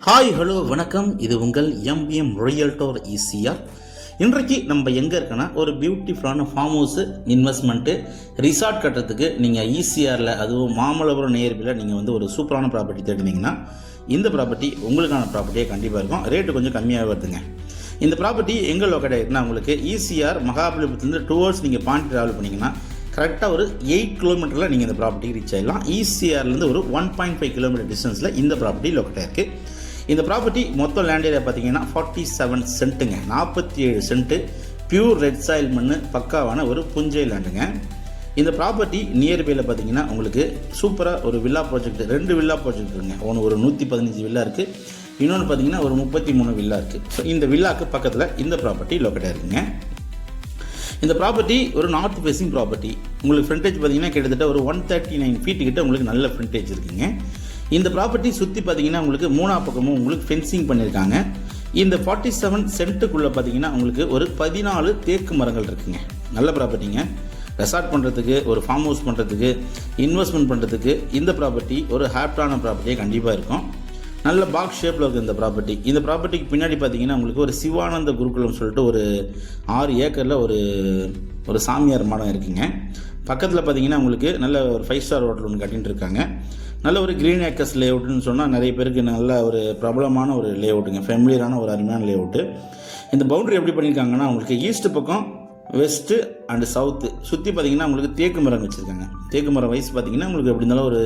Hi hello வணக்கம். இது உங்கள் எம்பிஎம் ரியல்டோர் ஈசிஆர். இன்றைக்கு நம்ம எங்கே இருக்கோன்னா ஒரு பியூட்டிஃபுல்லான ஃபார்ம் ஹவுஸு இன்வெஸ்ட்மெண்ட்டு ரிசார்ட் கட்டுறதுக்கு நீங்கள் ஈசிஆரில் அதுவும் மாமல்லபுரம் நியர்பியில் நீங்கள் வந்து ஒரு சூப்பரான ப்ராப்பர்ட்டி தேடினீங்கன்னா இந்த ப்ராப்பர்ட்டி உங்களுக்கான ப்ராப்பர்ட்டியே கண்டிப்பாக இருக்கும். ரேட்டு கொஞ்சம் கம்மியாக வருதுங்க. இந்த ப்ராப்பர்ட்டி எங்கே லொக்கேட் ஆகிருக்குன்னா உங்களுக்கு ஈசிஆர் மகாபலிபுரத்துலேருந்து 2 hours நீங்கள் பாயிண்ட் ட்ராவல் பண்ணிங்கன்னா கரெக்டாக ஒரு 8 கிலோமீட்டரில் நீங்கள் இந்த ப்ராப்பர்ட்டிக்கு ரீச் ஆகிடலாம். ஈசிஆர்லேருந்து ஒரு 1.5 கிலோமீட்டர் டிஸ்டன்ஸில் இந்த ப்ராப்பர்ட்டி லொக்கேட் ஆகிருக்கு. இந்த ப்ராப்பர்ட்டி மொத்தம் லேண்ட் ஏரியா பார்த்தீங்கன்னா 47 சென்ட்டுங்க. 47 சென்ட்டு பியூர் ரெட் சாயில் மண், பக்காவான ஒரு புஞ்சை லேண்டுங்க. இந்த ப்ராப்பர்ட்டி நியர்பையில் பார்த்தீங்கன்னா உங்களுக்கு சூப்பராக ஒரு வில்லா ப்ராஜெக்ட், 2 வில்லா ப்ராஜெக்ட் இருக்குங்க. ஒன்று ஒரு 115 வில்லா இருக்குது, இன்னொன்று பார்த்தீங்கன்னா ஒரு 33 வில்லா இருக்குது. ஸோ இந்த வில்லாக்கு பக்கத்தில் இந்த ப்ராப்பர்ட்டி லொக்கேட் இருக்குங்க. இந்த ப்ராப்பர்ட்டி ஒரு நார்த் ஃபேஸிங் ப்ராப்பர்ட்டி. உங்களுக்கு ஃப்ரண்டேஜ் பார்த்தீங்கன்னா கிட்டத்தட்ட ஒரு 139 ஃபீட் கிட்ட உங்களுக்கு நல்ல ஃப்ரண்டேஜ் இருக்குங்க. இந்த ப்ராப்பர்ட்டி சுற்றி பார்த்தீங்கன்னா உங்களுக்கு 3 பக்கமும் உங்களுக்கு ஃபென்சிங் பண்ணியிருக்காங்க. இந்த 47 சென்ட்டுக்குள்ளே பார்த்தீங்கன்னா உங்களுக்கு ஒரு 14 தேக்கு மரங்கள் இருக்குங்க. நல்ல ப்ராப்பர்ட்டிங்க. ரெசார்ட் பண்ணுறதுக்கு, ஒரு ஃபார்ம் ஹவுஸ் பண்ணுறதுக்கு, இன்வெஸ்ட்மெண்ட் பண்ணுறதுக்கு இந்த ப்ராப்பர்ட்டி ஒரு ஹாப்டான ப்ராப்பர்ட்டியே கண்டிப்பாக இருக்கும். நல்ல பாக்ஸ் ஷேப்பில் இருக்குது இந்த ப்ராப்பர்ட்டி. இந்த ப்ராப்பர்ட்டிக்கு பின்னாடி பார்த்தீங்கன்னா உங்களுக்கு ஒரு சிவானந்த குருகுலம் சொல்லிட்டு ஒரு 6 ஏக்கரில் ஒரு சாமியார் மடம் இருக்குங்க. பக்கத்தில் பார்த்தீங்கன்னா உங்களுக்கு நல்ல ஒரு 5 ஸ்டார் ஹோட்டல் ஒன்று கட்டிகிட்டு இருக்காங்க. நல்ல ஒரு க்ரீன் ஏக்கர்ஸ் லேஅவுட்னு சொன்னால் நிறைய பேருக்கு நல்ல ஒரு பிரபலமான ஒரு லேஅவுட்டுங்க, ஃபெமிலியரான ஒரு அருமையான லேஅவுட்டு. இந்த பவுண்டரி எப்படி பண்ணியிருக்காங்கன்னா உங்களுக்கு ஈஸ்ட் பக்கம், வெஸ்ட்டு அண்டு சவுத்து சுற்றி பார்த்தீங்கன்னா உங்களுக்கு தேக்கு மரம் வச்சுருக்காங்க. தேக்கு மரம் வயசு பார்த்தீங்கன்னா உங்களுக்கு எப்படி இருந்தாலும் ஒரு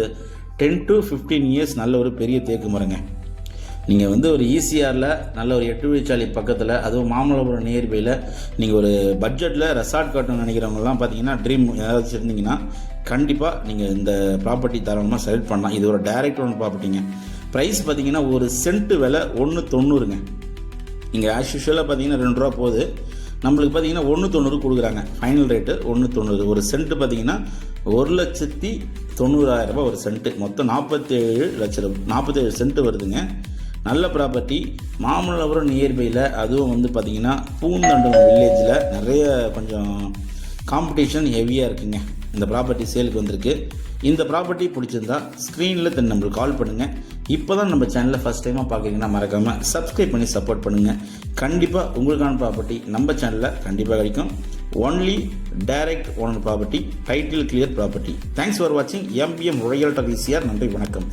10 to 15 இயர்ஸ் நல்ல ஒரு பெரிய தேக்கு மரங்க. நீங்கள் வந்து ஒரு ஈசிஆரில் நல்ல ஒரு 8 வழிச்சாலை பக்கத்தில், அதுவும் மாமல்லபுரம் நியர்பையில் நீங்கள் ஒரு பட்ஜெட்டில் ரெசார்ட் கட்டணும்னு நினைக்கிறவங்கலாம் பார்த்தீங்கன்னா ட்ரீம் ஏதாச்சும் இருந்தீங்கன்னா கண்டிப்பாக நீங்கள் இந்த ப்ராப்பர்ட்டி தாராளமாக செலக்ட் பண்ணலாம். இது ஒரு டைரக்ட் ஓன் ப்ராப்பர்ட்டிங்க. ப்ரைஸ் பார்த்தீங்கன்னா ஒரு சென்ட்டு விலை 1.90ங்க. இங்கே ஆஸ் யூஷுவலாக பார்த்தீங்கன்னா 2 ரூபா போகுது. நம்மளுக்கு பார்த்தீங்கன்னா 1.90 கொடுக்குறாங்க. Final rate 1.90. ஒரு சென்ட்டு பார்த்தீங்கன்னா 1,90,000 ஒரு சென்ட்டு. மொத்தம் 47 சென்ட்டு வருதுங்க. நல்ல ப்ராப்பர்ட்டி. மாமல்லபுரம் நியர்பையில், அதுவும் வந்து பார்த்திங்கன்னா பூந்தண்டலம் வில்லேஜில் நிறைய கொஞ்சம் காம்படிஷன் ஹெவியாக இருக்குங்க. இந்த ப்ராப்பர்ட்டி சேலுக்கு வந்திருக்கு. இந்த ப்ராப்பர்ட்டி பிடிச்சிருந்தா ஸ்க்ரீனில் நம்மளுக்கு கால் பண்ணுங்கள். இப்போ தான் நம்ம சேனலில் ஃபஸ்ட் டைமாக பார்க்குறீங்கன்னா மறக்காமல் சப்ஸ்கிரைப் பண்ணி சப்போர்ட் பண்ணுங்கள். கண்டிப்பாக உங்களுக்கான ப்ராப்பர்ட்டி நம்ம சேனலில் கண்டிப்பாக கிடைக்கும். Only direct owner property, title clear property. Thanks for வாட்சிங் எம்பிஎம் ரியல்டோர் ஈசிஆர். நன்றி, வணக்கம்.